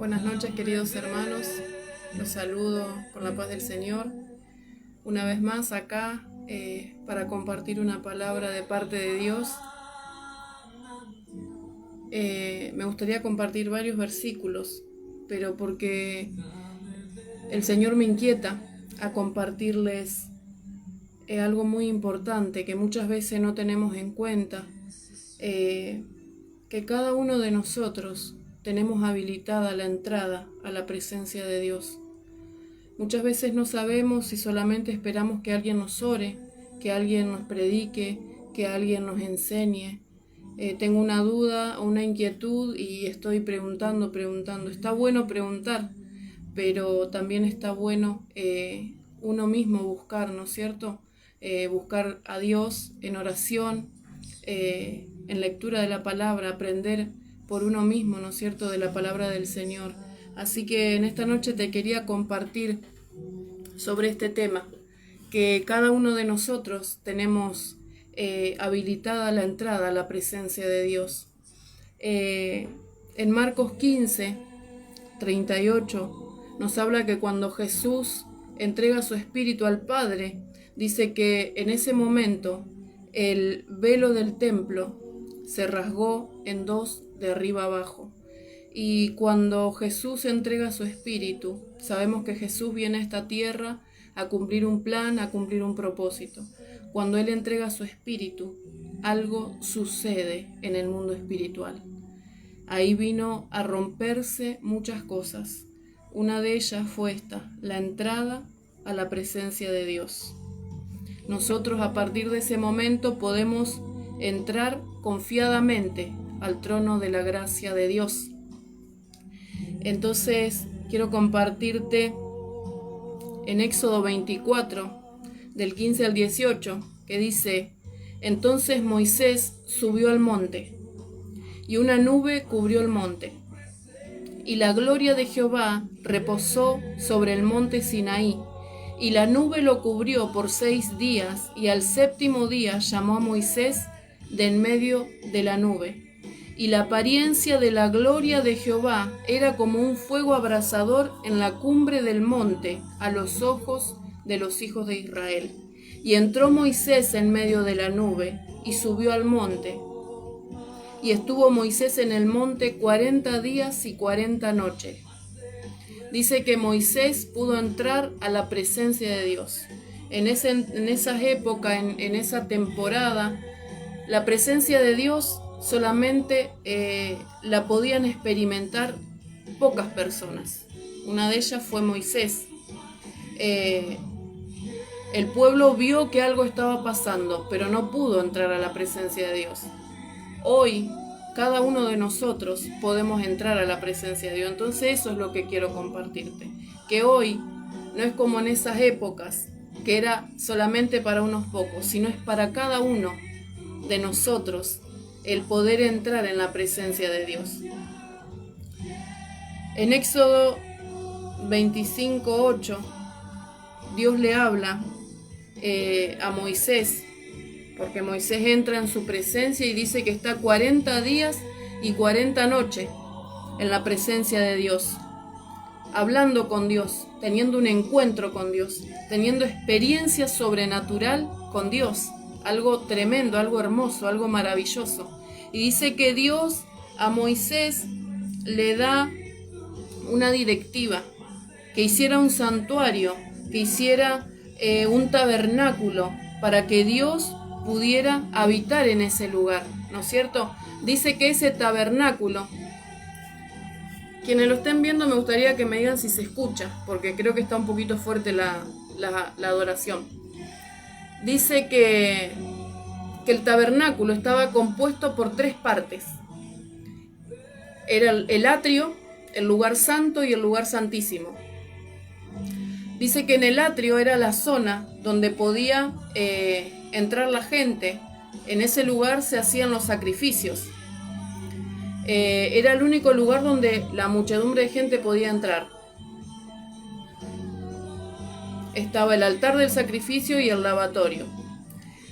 Buenas noches, queridos hermanos. Los saludo con la paz del Señor. Una vez más acá para compartir una palabra de parte de Dios. Me gustaría compartir varios versículos, pero porque el Señor me inquieta a compartirles algo muy importante que muchas veces no tenemos en cuenta, que cada uno de nosotros tenemos habilitada la entrada a la presencia de Dios. Muchas veces no sabemos si solamente esperamos que alguien nos ore, que alguien nos predique, que alguien nos enseñe. Tengo una duda o una inquietud y estoy preguntando. Está bueno preguntar, pero también está bueno uno mismo buscar, ¿no es cierto? Buscar a Dios en oración, en lectura de la palabra, aprender por uno mismo, ¿no es cierto?, de la palabra del Señor. Así que en esta noche te quería compartir sobre este tema, que cada uno de nosotros tenemos habilitada la entrada a la presencia de Dios. En Marcos 15, 38, nos habla que cuando Jesús entrega su espíritu al Padre, dice que en ese momento el velo del templo se rasgó en dos de arriba abajo. Y cuando Jesús entrega su espíritu, sabemos que Jesús viene a esta tierra a cumplir un plan, a cumplir un propósito. Cuando Él entrega su espíritu, algo sucede en el mundo espiritual. Ahí vino a romperse muchas cosas. Una de ellas fue esta, la entrada a la presencia de Dios. Nosotros a partir de ese momento podemos entrar confiadamente al trono de la gracia de Dios. Entonces quiero compartirte en Éxodo 24, del 15 al 18, que dice: Entonces Moisés subió al monte, y una nube cubrió el monte, y la gloria de Jehová reposó sobre el monte Sinaí, y la nube lo cubrió por 6 días, y al 7º día llamó a Moisés de en medio de la nube. Y la apariencia de la gloria de Jehová era como un fuego abrasador en la cumbre del monte a los ojos de los hijos de Israel. Y entró Moisés en medio de la nube y subió al monte. Y estuvo Moisés en el monte 40 días y 40 noches. Dice que Moisés pudo entrar a la presencia de Dios. En esa época, en esa temporada, la presencia de Dios solamente la podían experimentar pocas personas. Una de ellas fue Moisés. El pueblo vio que algo estaba pasando, pero no pudo entrar a la presencia de Dios. Hoy, cada uno de nosotros podemos entrar a la presencia de Dios. Entonces eso es lo que quiero compartirte. Que hoy no es como en esas épocas, que era solamente para unos pocos, sino es para cada uno de nosotros el poder entrar en la presencia de Dios. En Éxodo 25:8, Dios le habla a Moisés, porque Moisés entra en su presencia y dice que está 40 días y 40 noches en la presencia de Dios, hablando con Dios, teniendo un encuentro con Dios, teniendo experiencia sobrenatural con Dios. Algo tremendo, algo hermoso, algo maravilloso. Y dice que Dios a Moisés le da una directiva, que hiciera un santuario, que hiciera un tabernáculo, para que Dios pudiera habitar en ese lugar, ¿no es cierto? Dice que ese tabernáculo, quienes lo estén viendo me gustaría que me digan si se escucha, porque creo que está un poquito fuerte la adoración. Dice que el tabernáculo estaba compuesto por 3 partes. Era el atrio, el lugar santo y el lugar santísimo. Dice que en el atrio era la zona donde podía entrar la gente. En ese lugar se hacían los sacrificios. Era el único lugar donde la muchedumbre de gente podía entrar. Estaba el altar del sacrificio y el lavatorio.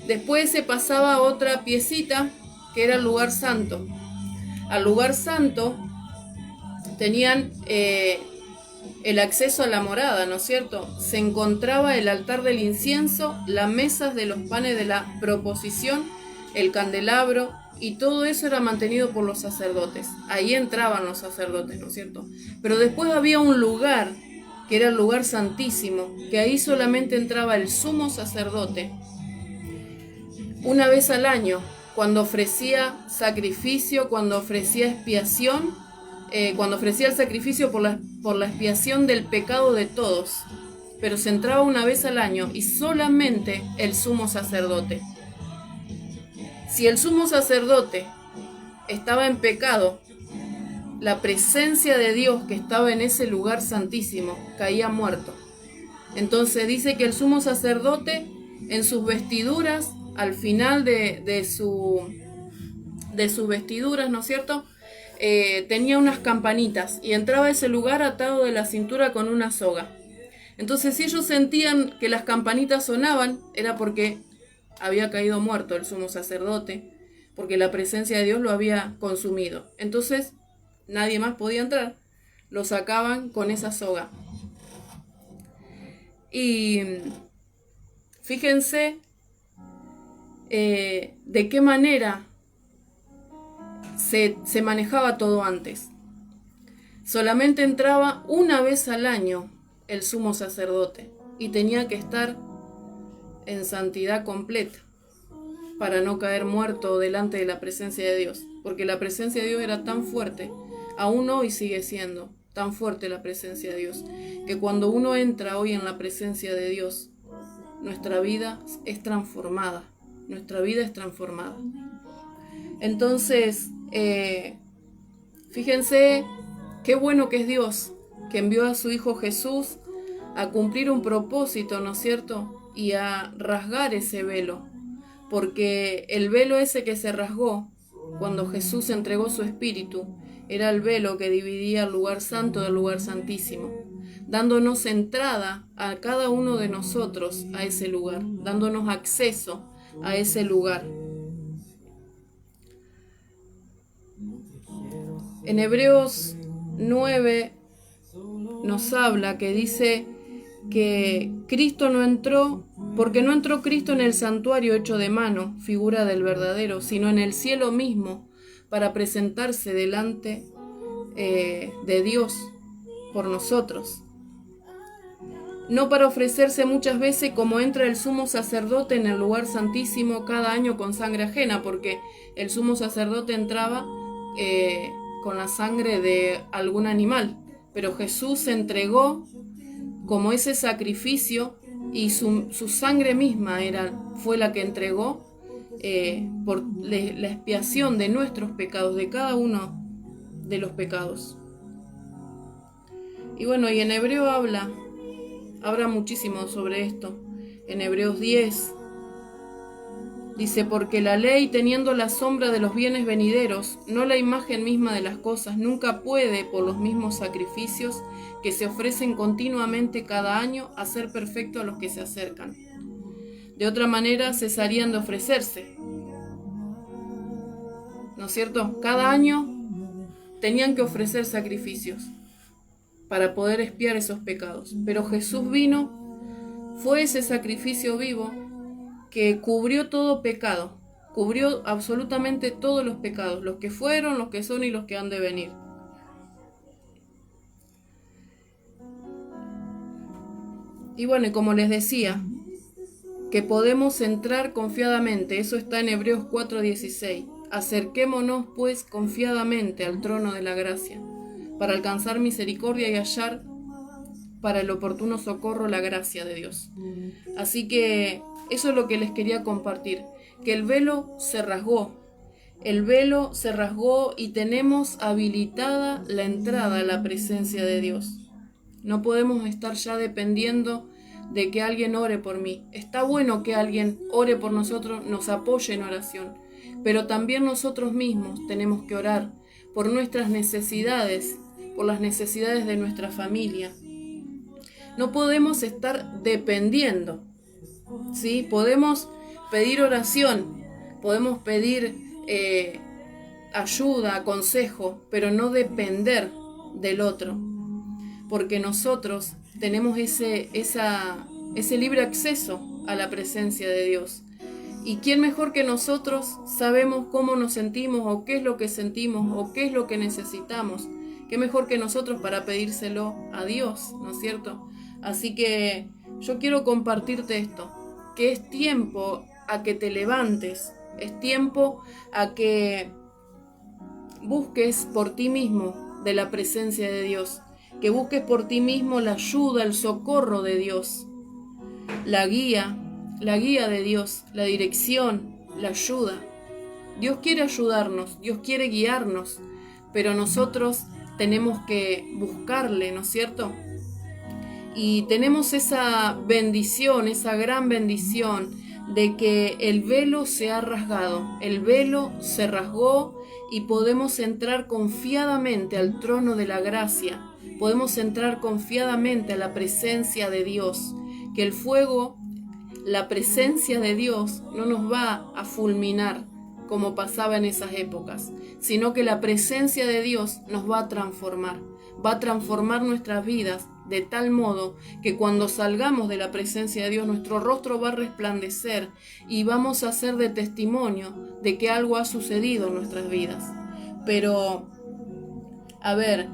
Después se pasaba a otra piecita que era el lugar santo. Al lugar santo tenían el acceso a la morada, ¿no es cierto? Se encontraba el altar del incienso, las mesas de los panes de la proposición, el candelabro, y todo eso era mantenido por los sacerdotes. Ahí entraban los sacerdotes, ¿no es cierto? Pero después había un lugar, que era el lugar santísimo, que ahí solamente entraba el sumo sacerdote una vez al año, cuando ofrecía sacrificio, cuando ofrecía expiación, cuando ofrecía el sacrificio por la expiación del pecado de todos. Pero se entraba una vez al año y solamente el sumo sacerdote. Si el sumo sacerdote estaba en pecado, la presencia de Dios que estaba en ese lugar santísimo caía muerto. Entonces dice que el sumo sacerdote en sus vestiduras, al final de sus vestiduras, ¿no es cierto?, tenía unas campanitas y entraba a ese lugar atado de la cintura con una soga. Entonces si ellos sentían que las campanitas sonaban, era porque había caído muerto el sumo sacerdote, porque la presencia de Dios lo había consumido. Entonces nadie más podía entrar, lo sacaban con esa soga. Y fíjense de qué manera se manejaba todo antes. Solamente entraba una vez al año el sumo sacerdote y tenía que estar en santidad completa para no caer muerto delante de la presencia de Dios, porque la presencia de Dios era tan fuerte, aún hoy sigue siendo tan fuerte la presencia de Dios, que cuando uno entra hoy en la presencia de Dios, nuestra vida es transformada. Nuestra vida es transformada. Entonces, fíjense qué bueno que es Dios, que envió a su Hijo Jesús a cumplir un propósito, ¿no es cierto? Y a rasgar ese velo, porque el velo ese que se rasgó cuando Jesús entregó su espíritu era el velo que dividía el lugar santo del lugar santísimo, dándonos entrada a cada uno de nosotros a ese lugar, dándonos acceso a ese lugar. En Hebreos 9 nos habla que dice que Cristo no entró, porque no entró Cristo en el santuario hecho de mano, figura del verdadero, sino en el cielo mismo, para presentarse delante de Dios por nosotros. No para ofrecerse muchas veces como entra el sumo sacerdote en el lugar santísimo cada año con sangre ajena, porque el sumo sacerdote entraba con la sangre de algún animal, pero Jesús se entregó como ese sacrificio y su sangre misma fue la que entregó por la expiación de nuestros pecados, de cada uno de los pecados. Y bueno, y en Hebreo habla muchísimo sobre esto. En Hebreos 10 dice: porque la ley, teniendo la sombra de los bienes venideros, no la imagen misma de las cosas, nunca puede, por los mismos sacrificios que se ofrecen continuamente cada año, hacer perfecto a los que se acercan. De otra manera cesarían de ofrecerse, ¿no es cierto? Cada año tenían que ofrecer sacrificios para poder expiar esos pecados. Pero Jesús vino, fue ese sacrificio vivo que cubrió todo pecado, cubrió absolutamente todos los pecados, los que fueron, los que son y los que han de venir. Y bueno, y como les decía, que podemos entrar confiadamente, eso está en Hebreos 4:16. Acerquémonos pues confiadamente al trono de la gracia, para alcanzar misericordia y hallar para el oportuno socorro la gracia de Dios. Así que eso es lo que les quería compartir, que el velo se rasgó. El velo se rasgó y tenemos habilitada la entrada a la presencia de Dios. No podemos estar ya dependiendo de que alguien ore por mí. Está bueno que alguien ore por nosotros, nos apoye en oración, pero también nosotros mismos tenemos que orar por nuestras necesidades, por las necesidades de nuestra familia. No podemos estar dependiendo, ¿sí? Podemos pedir oración, podemos pedir ayuda, consejo, pero no depender del otro, porque nosotros tenemos ese libre acceso a la presencia de Dios. ¿Y quién mejor que nosotros sabemos cómo nos sentimos o qué es lo que sentimos o qué es lo que necesitamos? ¿Qué mejor que nosotros para pedírselo a Dios, ¿no es cierto? Así que yo quiero compartirte esto, que es tiempo a que te levantes, es tiempo a que busques por ti mismo de la presencia de Dios, que busques por ti mismo la ayuda, el socorro de Dios, la guía de Dios, la dirección, la ayuda. Dios quiere ayudarnos, Dios quiere guiarnos, pero nosotros tenemos que buscarle, ¿no es cierto? Y tenemos esa bendición, esa gran bendición de que el velo se ha rasgado, el velo se rasgó y podemos entrar confiadamente al trono de la gracia, podemos entrar confiadamente a la presencia de Dios, que el fuego, la presencia de Dios no nos va a fulminar como pasaba en esas épocas, sino que la presencia de Dios nos va a transformar nuestras vidas de tal modo que cuando salgamos de la presencia de Dios nuestro rostro va a resplandecer y vamos a ser de testimonio de que algo ha sucedido en nuestras vidas. Pero, a ver,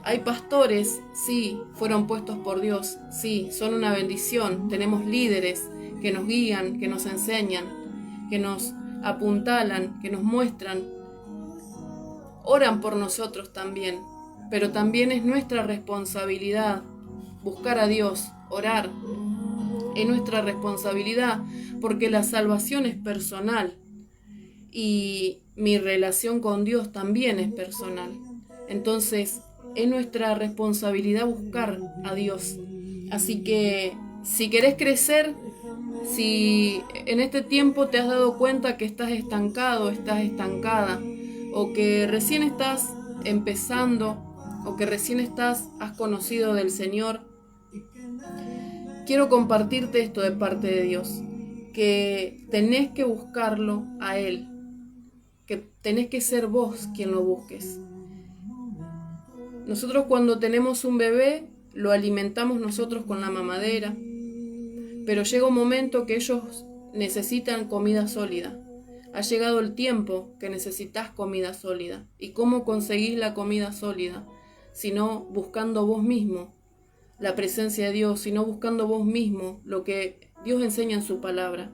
hay pastores, sí, fueron puestos por Dios, sí, son una bendición. Tenemos líderes que nos guían, que nos enseñan, que nos apuntalan, que nos muestran. Oran por nosotros también, pero también es nuestra responsabilidad buscar a Dios, orar. Es nuestra responsabilidad porque la salvación es personal y mi relación con Dios también es personal. Entonces, es nuestra responsabilidad buscar a Dios. Así que si querés crecer, si en este tiempo te has dado cuenta que estás estancado, estás estancada, o que recién estás empezando, o que recién has conocido del Señor, quiero compartirte esto de parte de Dios, que tenés que buscarlo a Él, que tenés que ser vos quien lo busques. Nosotros cuando tenemos un bebé, lo alimentamos nosotros con la mamadera, pero llega un momento que ellos necesitan comida sólida. Ha llegado el tiempo que necesitas comida sólida. ¿Y cómo conseguís la comida sólida? Sino buscando vos mismo la presencia de Dios, sino buscando vos mismo lo que Dios enseña en su palabra.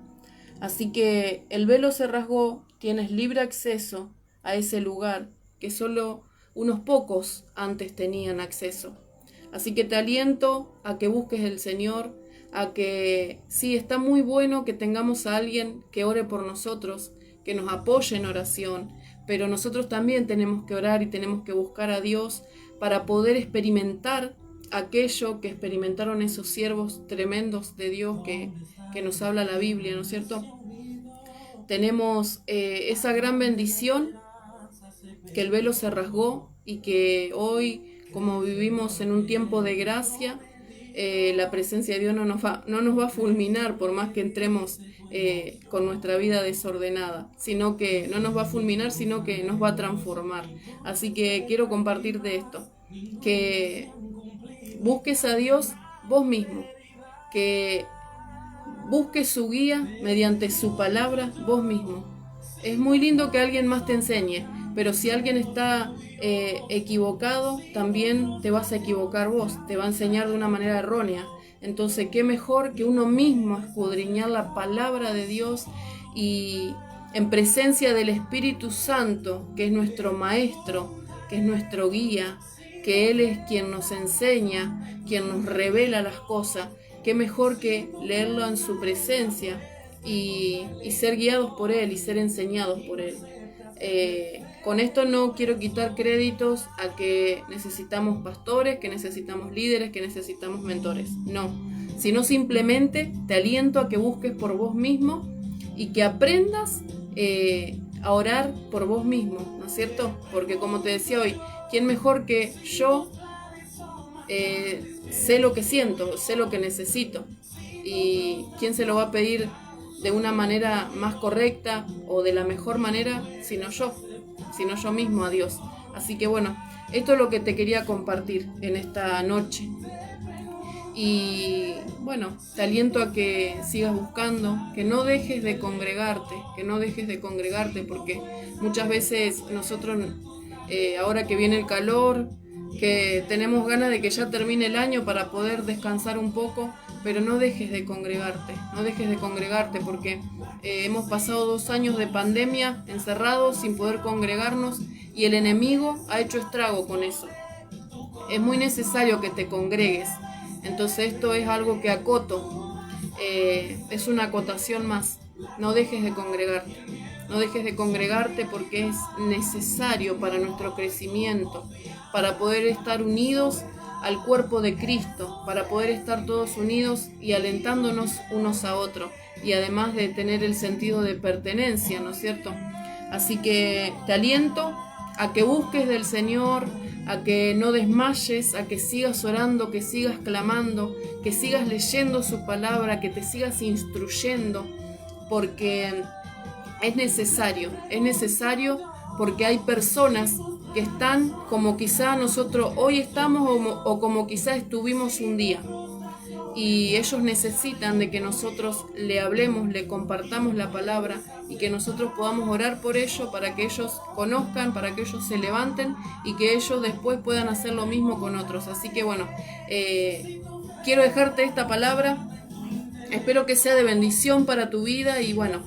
Así que el velo se rasgó, tienes libre acceso a ese lugar que solo unos pocos antes tenían acceso. Así que te aliento a que busques el Señor, a que sí, está muy bueno que tengamos a alguien que ore por nosotros, que nos apoye en oración, pero nosotros también tenemos que orar y tenemos que buscar a Dios para poder experimentar aquello que experimentaron esos siervos tremendos de Dios que nos habla la Biblia, ¿no es cierto? Tenemos esa gran bendición que el velo se rasgó y que hoy, como vivimos en un tiempo de gracia, la presencia de Dios no nos va a fulminar por más que entremos con nuestra vida desordenada, sino que no nos va a fulminar, sino que nos va a transformar. Así que quiero compartirte esto, que busques a Dios vos mismo, que busques su guía mediante su palabra vos mismo. Es muy lindo que alguien más te enseñe, pero si alguien está equivocado, también te vas a equivocar vos, te va a enseñar de una manera errónea. Entonces, qué mejor que uno mismo escudriñar la palabra de Dios y en presencia del Espíritu Santo, que es nuestro maestro, que es nuestro guía, que Él es quien nos enseña, quien nos revela las cosas. Qué mejor que leerlo en su presencia y ser guiados por Él y ser enseñados por Él. Con esto no quiero quitar créditos a que necesitamos pastores, que necesitamos líderes, que necesitamos mentores. No, sino simplemente te aliento a que busques por vos mismo y que aprendas a orar por vos mismo, ¿no es cierto? Porque como te decía hoy, ¿quién mejor que yo? Sé lo que siento, sé lo que necesito. ¿Y quién se lo va a pedir de una manera más correcta o de la mejor manera sino yo mismo a Dios? Así que bueno, Esto es lo que te quería compartir en esta noche. Y bueno, te aliento a que sigas buscando, que no dejes de congregarte, porque muchas veces nosotros, ahora que viene el calor, que tenemos ganas de que ya termine el año para poder descansar un poco, pero no dejes de congregarte, porque hemos pasado 2 años de pandemia encerrados sin poder congregarnos y el enemigo ha hecho estrago con eso. Es muy necesario que te congregues. Entonces esto es algo que acoto, es una acotación más. No dejes de congregarte porque es necesario para nuestro crecimiento, para poder estar unidos al cuerpo de Cristo, para poder estar todos unidos y alentándonos unos a otros, y además de tener el sentido de pertenencia, ¿no es cierto? Así que te aliento a que busques del Señor, a que no desmayes, a que sigas orando, que sigas clamando, que sigas leyendo su palabra, que te sigas instruyendo, porque es necesario porque hay personas que están como quizá nosotros hoy estamos o como quizá estuvimos un día. Y ellos necesitan de que nosotros le hablemos, le compartamos la palabra y que nosotros podamos orar por ellos para que ellos conozcan, para que ellos se levanten y que ellos después puedan hacer lo mismo con otros. Así que bueno, quiero dejarte esta palabra, espero que sea de bendición para tu vida y bueno,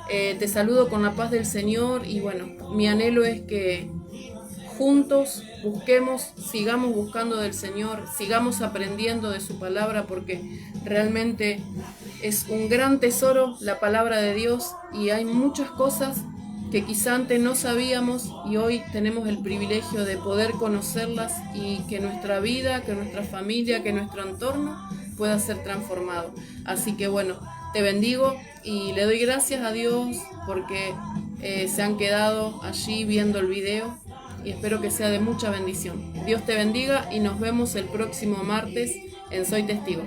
te saludo con la paz del Señor y bueno, mi anhelo es que juntos busquemos, sigamos buscando del Señor, sigamos aprendiendo de su palabra porque realmente es un gran tesoro la palabra de Dios y hay muchas cosas que quizá antes no sabíamos y hoy tenemos el privilegio de poder conocerlas y que nuestra vida, que nuestra familia, que nuestro entorno pueda ser transformado. Así que bueno, te bendigo y le doy gracias a Dios porque se han quedado allí viendo el video. Y espero que sea de mucha bendición. Dios te bendiga y nos vemos el próximo martes en Soy Testigo.